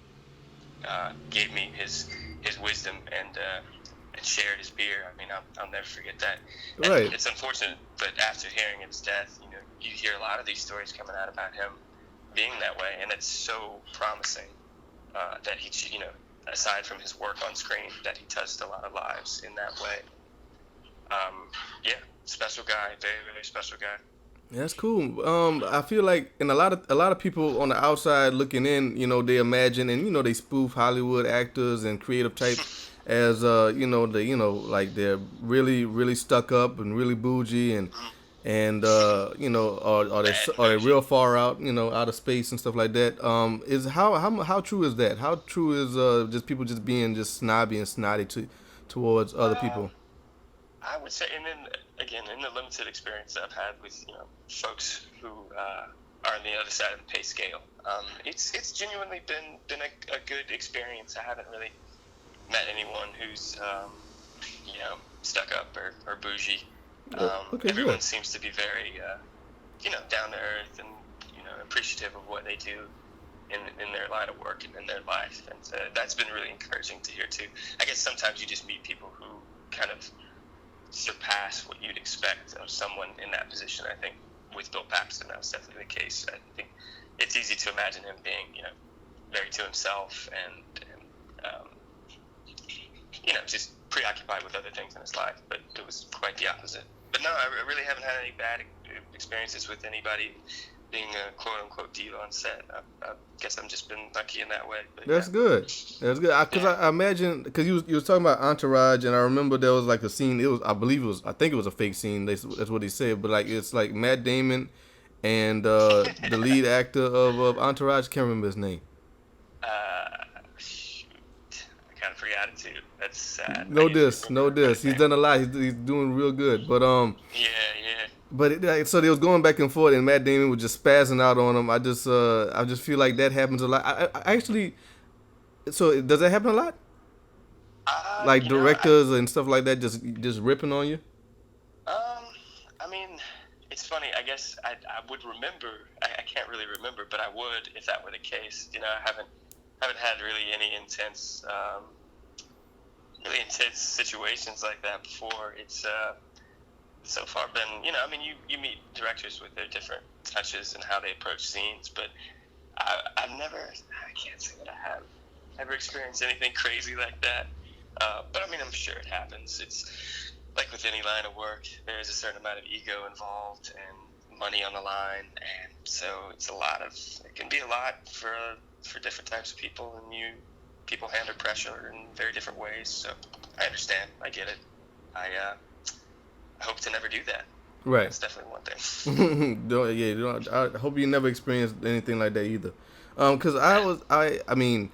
gave me his wisdom and shared his beer. I mean, I'll never forget that. And right. It's unfortunate, but after hearing his death, you hear a lot of these stories coming out about him being that way, and it's so promising that he, aside from his work on screen, that he touched a lot of lives in that way. Special guy, very, very special guy. That's cool. I feel like, and a lot of people on the outside looking in, they imagine and they spoof Hollywood actors and creative types as like they're really, really stuck up and really bougie and are they real far out, out of space and stuff like that. Is how true is that? How true is just people just being just snobby and snotty towards other people? I would say, and then again, in the limited experience that I've had with folks who are on the other side of the pay scale, it's genuinely been a good experience. I haven't really met anyone who's stuck up or bougie. Everyone good. seems to be very down to earth and appreciative of what they do in their line of work and in their life, and that's been really encouraging to hear too. I guess sometimes you just meet people who kind of surpass what you'd expect of someone in that position. I think with Bill Paxton, that was definitely the case. I think it's easy to imagine him being, very to himself and just preoccupied with other things in his life. But it was quite the opposite. But no, I really haven't had any bad experiences with anybody being a quote-unquote diva on set. I guess I've just been lucky in that way. But That's good. That's good. Because I imagine, because you was talking about Entourage, and I remember there was like a scene. I think it was a fake scene. That's what he said. But like it's like Matt Damon and the lead actor of Entourage. Can't remember his name. Shoot, I kind of forgot it too. That's sad. No diss. He's done a lot. He's doing real good. But Yeah. But so they was going back and forth, and Matt Damon was just spazzing out on him. I just feel like that happens a lot. I actually, so does that happen a lot? Like directors and stuff like that, just ripping on you. I mean, it's funny. I guess I would remember. I can't really remember, but I would if that were the case. I haven't had really any intense situations like that before. It's so far been, you meet directors with their different touches and how they approach scenes, but I can't say that I have ever experienced anything crazy like that. But I mean, I'm sure it happens. It's like with any line of work, there's a certain amount of ego involved and money on the line, and so it can be a lot for different types of people, and people handle pressure in very different ways. So I understand. I get it. I hope to never do that. Right. That's definitely one thing. I hope you never experienced anything like that either. Because I mean,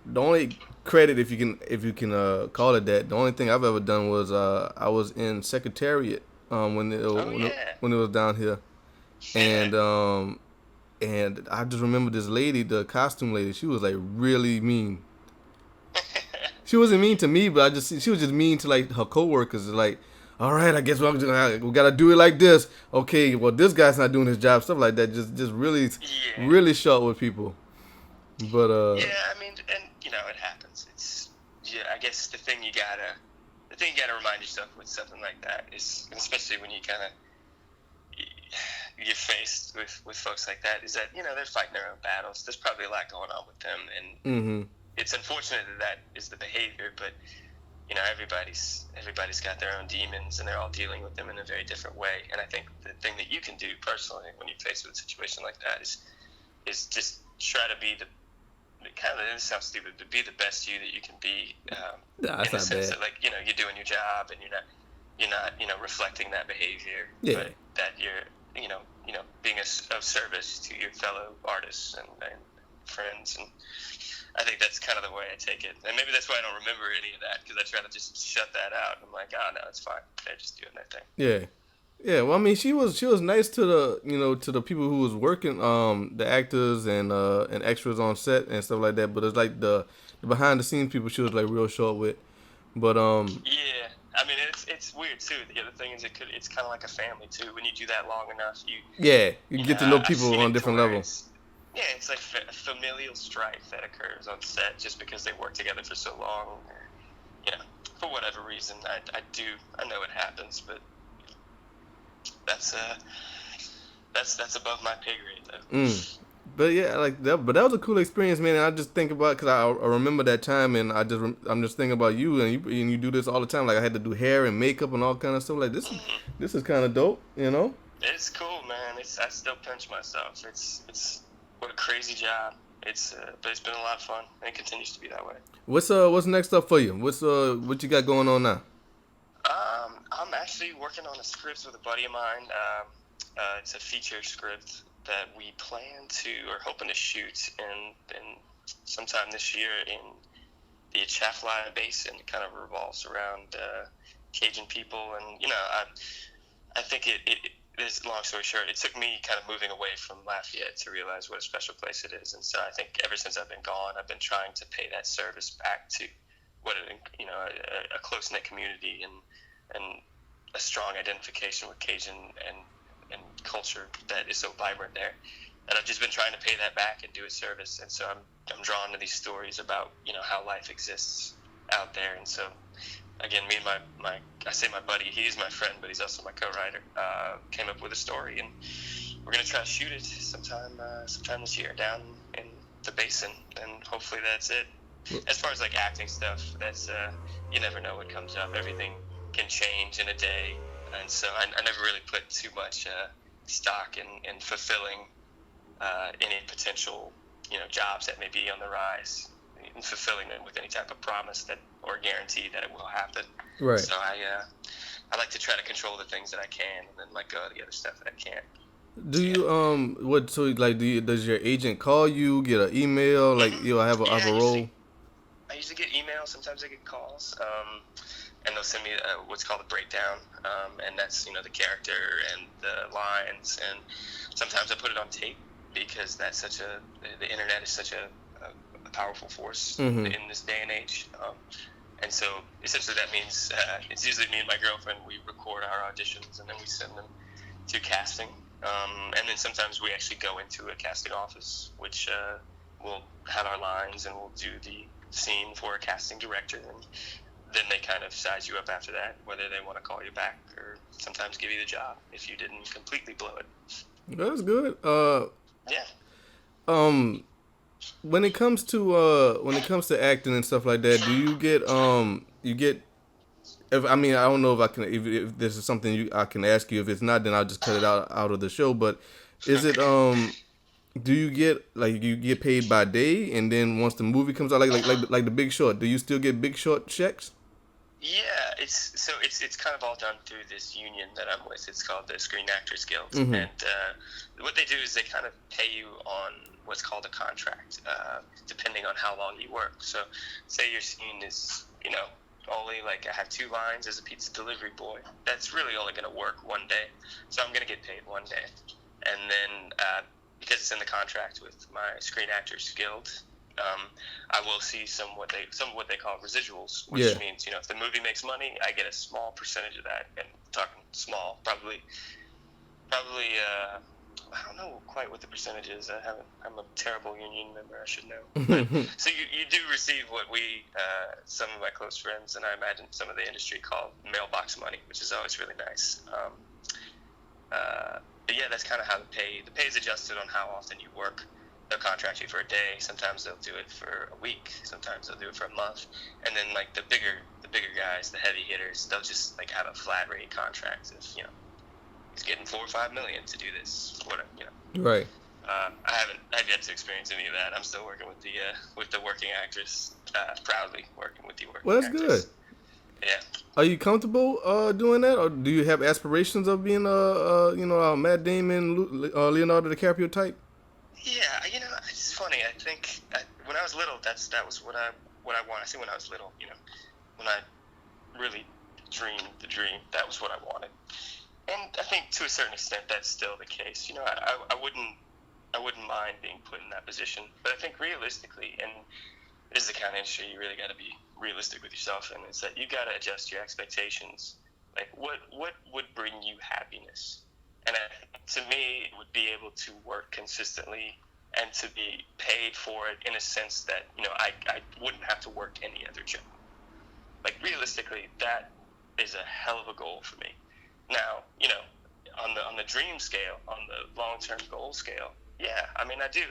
the only credit, if you can call it that, the only thing I've ever done was I was in Secretariat when it was down here, and I just remember this lady, the costume lady. She was like really mean. She wasn't mean to me, but she was just mean to like her coworkers. Like, all right, I guess we gotta do it like this. Okay, well this guy's not doing his job, stuff like that. Just really, really short with people. But I mean, and it happens. It's I guess the thing you gotta remind yourself with something like that is, especially when you're faced with folks like that, is that they're fighting their own battles. There's probably a lot going on with them, and it's unfortunate that is the behavior, but everybody's got their own demons, and they're all dealing with them in a very different way. And I think the thing that you can do personally when you're faced with a situation like that is just try to be this sounds stupid, but be the best you that you can be. That's in the not sense bad. that you're doing your job, and you're not reflecting that behavior, but that you're being of service to your fellow artists and friends, and I think that's kind of the way I take it. And maybe that's why I don't remember any of that, because I try to just shut that out. I'm like, oh no, it's fine. They're just doing their thing. Yeah. Yeah, well, I mean, she was nice to the people who was working, the actors and extras on set and stuff like that. But it's like the behind the scenes people she was like real short with. But Yeah, I mean, it's weird too. The other thing is it's kind of like a family too. When you do that long enough, you get to know people on different levels. Yeah, it's like a familial strife that occurs on set just because they work together for so long. For whatever reason, I know it happens, but that's above my pay grade though. But yeah, like that. But that was a cool experience, man. And I just think about because I remember that time, and I'm just thinking about you, and you do this all the time. Like I had to do hair and makeup and all kind of stuff. Like this is kind of dope, you know. It's cool, man. I still pinch myself. It's what a crazy job. But it's been a lot of fun, and it continues to be that way. What's next up for you? What you got going on now? I'm actually working on a script with a buddy of mine. It's a feature script that we plan to or hoping to shoot in sometime this year in the Atchafalaya Basin. It kind of revolves around Cajun people, and I think it is, long story short, it took me kind of moving away from Lafayette to realize what a special place it is. And so I think ever since I've been gone, I've been trying to pay that service back to what a close-knit community and a strong identification with Cajun and culture that is so vibrant there. And I've just been trying to pay that back and do it service. And so I'm drawn to these stories about how life exists out there. And so again, me and my buddy, he's my friend, but he's also my co-writer, came up with a story, and we're gonna try to shoot it sometime this year down in the basin, and hopefully that's it. As far as like acting stuff, that's you never know what comes up. Everything can change in a day, and so I never really put too much stock in fulfilling any potential jobs that may be on the rise, and fulfilling them with any type of promise or guarantee that it will happen. Right. So I like to try to control the things that I can, and then let go of the other stuff that I can't. Do you does your agent call you, get an email, like I have a role? I usually get emails, sometimes I get calls, and they'll send me what's called a breakdown, and that's the character and the lines, and sometimes I put it on tape because that's the internet is such a powerful force in this day and age, and so essentially that means it's usually me and my girlfriend. We record our auditions and then we send them to casting, and then sometimes we actually go into a casting office, which we'll have our lines and we'll do the scene for a casting director, and then they kind of size you up after that, whether they want to call you back or sometimes give you the job if you didn't completely blow it. That's good. Yeah. When it comes to acting and stuff like that, do you get I don't know if this is something I can ask you. If it's not, then I'll just cut it out of the show. But is it do you get paid by day, and then once the movie comes out, like The Big Short, do you still get Big Short checks? Yeah, it's kind of all done through this union that I'm with. It's called the Screen Actors Guild, and what they do is they kind of pay you on what's called a contract, depending on how long you work. So, say your scene is only I have 2 lines as a pizza delivery boy. That's really only going to work one day, so I'm going to get paid one day, and then because it's in the contract with my Screen Actors Guild, I will see some what they call residuals, which means if the movie makes money, I get a small percentage of that. And talking small, probably I don't know quite what the percentage is. I'm a terrible union member. I should know. But, so you do receive what we some of my close friends and I imagine some of the industry call mailbox money, which is always really nice. But yeah, that's kind of how the pay is adjusted on how often you work. They'll contract you for a day. Sometimes they'll do it for a week. Sometimes they'll do it for a month. And then the bigger guys, the heavy hitters, they'll just have a flat rate contract. If he's getting $4 or $5 million to do this, whatever. Right. I've yet to experience any of that. I'm still working with the working actress. Proudly working with the working. Well, that's actress. good. Yeah. Are you comfortable doing that, or do you have aspirations of being a Matt Damon, Leonardo DiCaprio type? Yeah, funny. I think when I was little, that was what I wanted. I say when I was little, when I really dreamed the dream, that was what I wanted. And I think to a certain extent that's still the case. I wouldn't mind being put in that position. But I think realistically, and this is the kind of industry you really got to be realistic with yourself, and it's that you got to adjust your expectations. Like, what would bring you happiness? And to me, it would be able to work consistently and to be paid for it in a sense that, I wouldn't have to work any other job. Like, realistically, that is a hell of a goal for me. Now, on the dream scale, on the long-term goal scale, yeah, I mean, I do.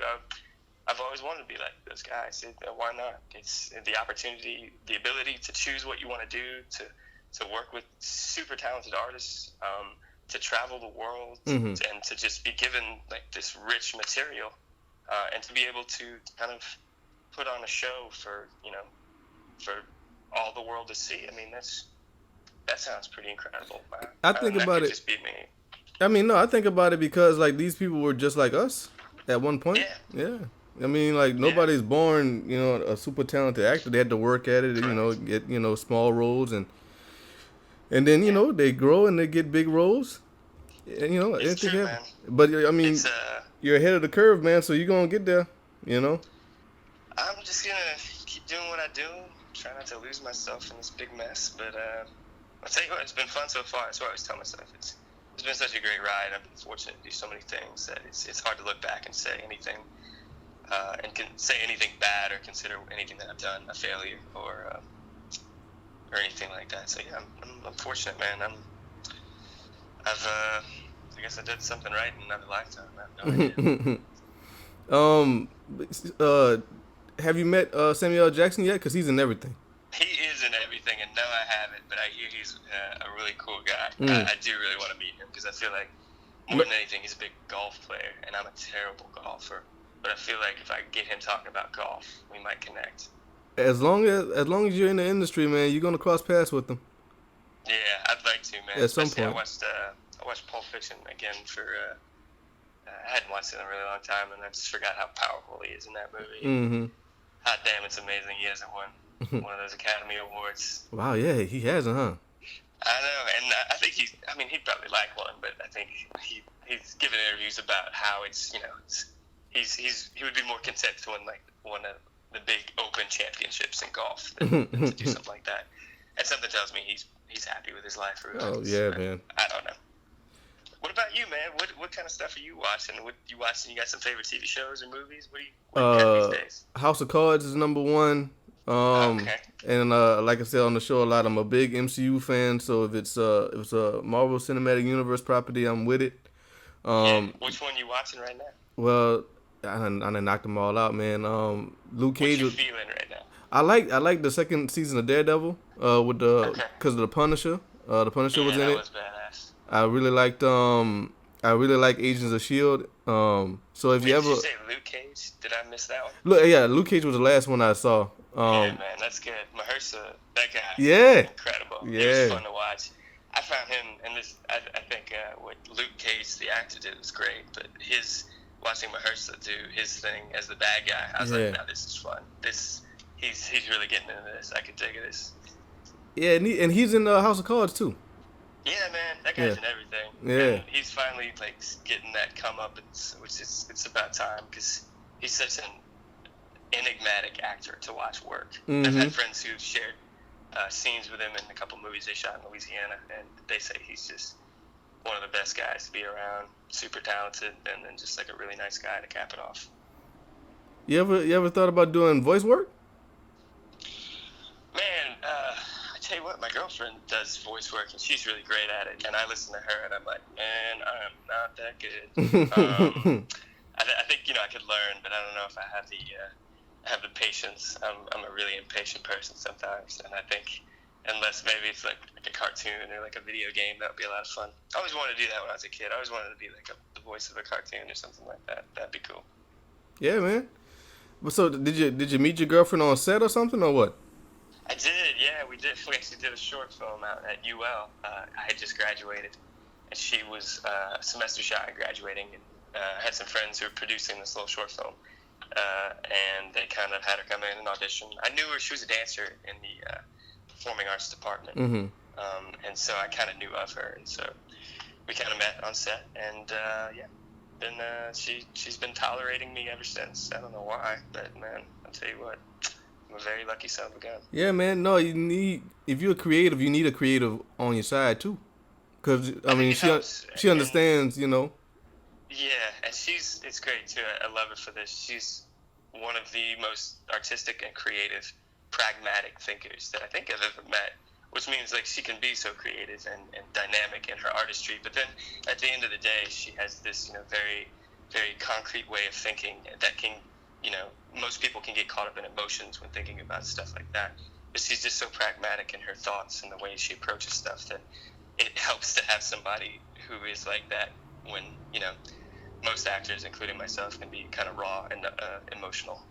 I've always wanted to be like those guys. Why not? It's the opportunity, the ability to choose what you want to do, to work with super talented artists, to travel the world, and to just be given like this rich material, and to be able to kind of put on a show for all the world to see. I mean, that sounds pretty incredible. I think about it. Just be me. I mean, no, I think about it because like these people were just like us at one point. Yeah. I mean, like nobody's born, a super talented actor. They had to work at it, get small roles and then they grow and they get big roles. And, it's true, man. But I mean, you're ahead of the curve, man. So you're gonna get there. I'm just gonna keep doing what I do. Try not to lose myself in this big mess. But I'll tell you what, it's been fun so far. That's what I always tell myself. It's been such a great ride. I've been fortunate to do so many things that it's hard to look back and say anything, and can say anything bad or consider anything that I've done a failure or anything like that. So yeah, I'm fortunate, man. I guess I did something right in another lifetime. I have no idea. Have you met Samuel L. Jackson yet? Because he's in everything. He is in everything, and no, I haven't. But I hear he's a really cool guy. I do really want to meet him because I feel like more than anything, he's a big golf player, and I'm a terrible golfer. But I feel like if I get him talking about golf, we might connect. As long as you're in the industry, man, you're gonna cross paths with them. Yeah, I'd like to, man. At some point. I watched Pulp Fiction again for. I hadn't watched it in a really long time, and I just forgot how powerful he is in that movie. Mm-hmm. Hot damn, it's amazing. He hasn't won one of those Academy Awards. Wow, yeah, he hasn't, huh? I know, and I think he'd probably like one, but I think he's given interviews about how he would be more content to win like one of the big Open championships in golf than to do something like that. And something tells me he's happy with his life. Oh yeah, man. I don't know. What about you, man? What kind of stuff are you watching? What you watching? You got some favorite TV shows or movies? What do you get these days? House of Cards is number one. Okay. And like I said on the show a lot, I'm a big MCU fan. So if it's a Marvel Cinematic Universe property, I'm with it. Which one you watching right now? Well, I done knocked them all out, man. Luke Cage. What you feeling right now? I like the second season of Daredevil because of the Punisher. The Punisher was in it. That was badass. I really like Agents of S.H.I.E.L.D. So if you ever... Did you say Luke Cage? Did I miss that one? Luke Cage was the last one I saw. Yeah, man, that's good. Mahershala, that guy. Yeah. Incredible. Yeah. It was fun to watch. I found him, and I think what Luke Cage, the actor, did was great, but watching Mahershala do his thing as the bad guy, I was like, now this is fun. He's really getting into this. I could dig this. Yeah, and he's in House of Cards, too. Yeah, man, that guy's in everything. Yeah. And he's finally getting that comeuppance, which it's about time because he's such an enigmatic actor to watch work. Mm-hmm. I've had friends who've shared scenes with him in a couple movies they shot in Louisiana, and they say he's just one of the best guys to be around, super talented, and then just like a really nice guy to cap it off. You ever thought about doing voice work? Man, I tell you what, my girlfriend does voice work, and she's really great at it. And I listen to her, and I'm like, man, I'm not that good. I think I could learn, but I don't know if I have the patience. I'm a really impatient person sometimes, and I think unless maybe it's like a cartoon or like a video game, that would be a lot of fun. I always wanted to do that when I was a kid. I always wanted to be like the voice of a cartoon or something like that. That'd be cool. Yeah, man. So did you meet your girlfriend on set or something or what? I did, yeah, we did. We actually did a short film out at UL. I had just graduated, and she was a semester shy of graduating, and I had some friends who were producing this little short film. and they kind of had her come in and audition. I knew her; she was a dancer in the performing arts department, Mm-hmm. And so I kind of knew of her, and so we kind of met on set, and she's been tolerating me ever since. I don't know why, but man, I'll tell you what, I'm a very lucky son of a gun. Yeah, man. No, if you're a creative, you need a creative on your side too, because I mean, she understands, you know. Yeah, and it's great too. I love her for this. She's one of the most artistic and creative, pragmatic thinkers that I think I've ever met, which means like she can be so creative and dynamic in her artistry, but then at the end of the day, she has this, very, very concrete way of thinking that can, most people can get caught up in emotions when thinking about stuff like that. But she's just so pragmatic in her thoughts and the way she approaches stuff that it helps to have somebody who is like that when, most actors, including myself, can be kind of raw and emotional.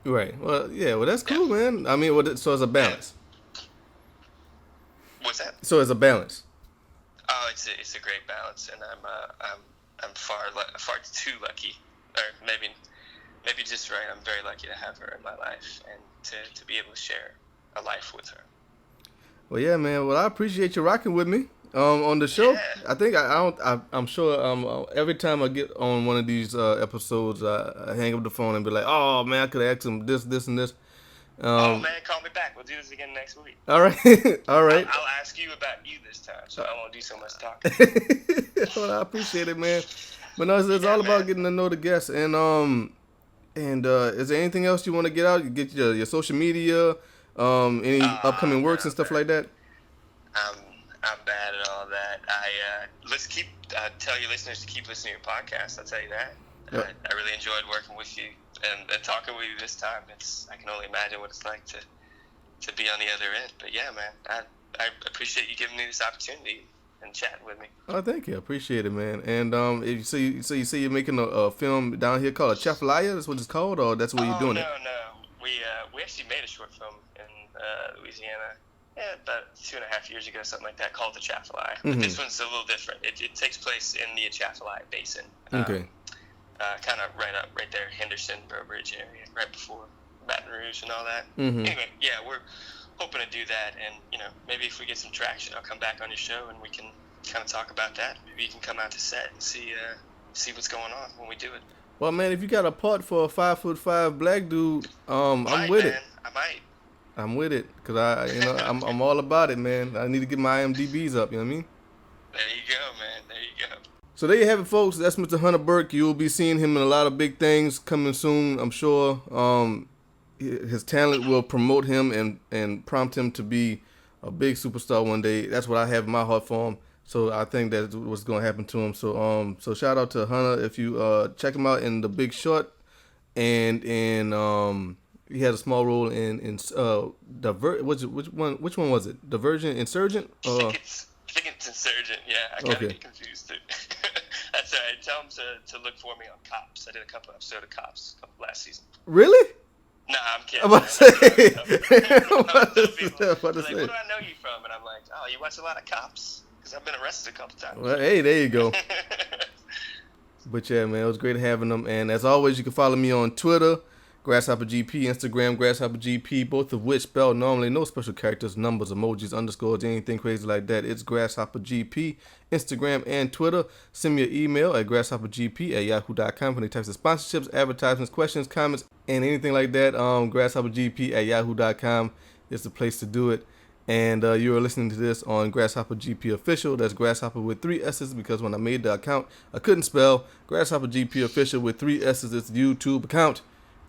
Right. Well, yeah. Well, that's cool, man. I mean, so it's a balance. What's that? So it's a balance. Oh, it's a great balance, and I'm far too lucky, or maybe just right. I'm very lucky to have her in my life and to be able to share a life with her. Well, yeah, man. Well, I appreciate you rocking with me on the show. Yeah. I think I'm sure every time I get on one of these episodes, I hang up the phone and be like, oh man, I could ask him this, and this. Oh man, call me back. We'll do this again next week. All right, all right. I'll ask you about you this time, so I won't do so much talking. Well, I appreciate it, man. But no, it's all about getting to know the guests. And is there anything else you want to get out? You get your social media, any upcoming works and stuff like that? I'm bad at all that. Let's tell your listeners to keep listening to your podcast. I'll tell you that. Yep. I really enjoyed working with you and talking with you this time. I can only imagine what it's like to be on the other end. But yeah, man, I appreciate you giving me this opportunity and chatting with me. Oh, thank you. I appreciate it, man. And you say you're making a film down here called Chafalaya? That's what it's called, or that's where you're doing it? No. We actually made a short film in Louisiana. Yeah, about 2.5 years ago, something like that, called the Chafalaya. Mm-hmm. But this one's a little different. It takes place in the Chafalaya Basin. Okay. Kind of right there, Henderson, Bro Bridge area, right before Baton Rouge and all that. Mm-hmm. Anyway, yeah, we're hoping to do that, and maybe if we get some traction, I'll come back on your show and we can kind of talk about that. Maybe you can come out to set and see what's going on when we do it. Well, man, if you got a part for a 5'5" black dude, I'm with it. I might. I'm with it, cause I'm all about it, man. I need to get my IMDb's up. You know what I mean? There you go, man. There you go. So there you have it, folks. That's Mr. Hunter Burke. You'll be seeing him in a lot of big things coming soon, I'm sure. His talent will promote him and prompt him to be a big superstar one day. That's what I have in my heart for him. So I think that's what's going to happen to him. So shout out to Hunter. If you check him out in The Big Short, and he had a small role in which one was it? Divergent, Insurgent? I think it's Insurgent. Yeah, I kind of get confused too. That's all right. Tell them to look for me on Cops. I did a couple episodes of Cops last season. Really? Nah, I'm kidding. I'm about to say. What do I know you from? And I'm like, oh, you watch a lot of Cops? Because I've been arrested a couple times. Well, hey, there you go. But yeah, man, it was great having them. And as always, you can follow me on Twitter, GrasshopperGP, Instagram, GrasshopperGP, both of which spell normally no special characters, numbers, emojis, underscores, anything crazy like that. It's GrasshopperGP, Instagram and Twitter. Send me an email at GrasshopperGP@yahoo.com for any types of sponsorships, advertisements, questions, comments, and anything like that. GrasshopperGP@yahoo.com is the place to do it. And you are listening to this on GrasshopperGP Official. That's Grasshopper with 3 S's, because when I made the account, I couldn't spell. GrasshopperGP Official with 3 S's. It's the YouTube account.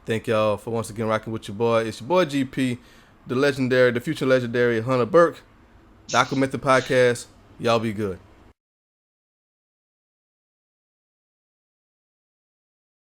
Thank y'all for once again rocking with your boy. It's your boy GP, the future legendary Hunter Burke, the AquaMethod Podcast. Y'all be good.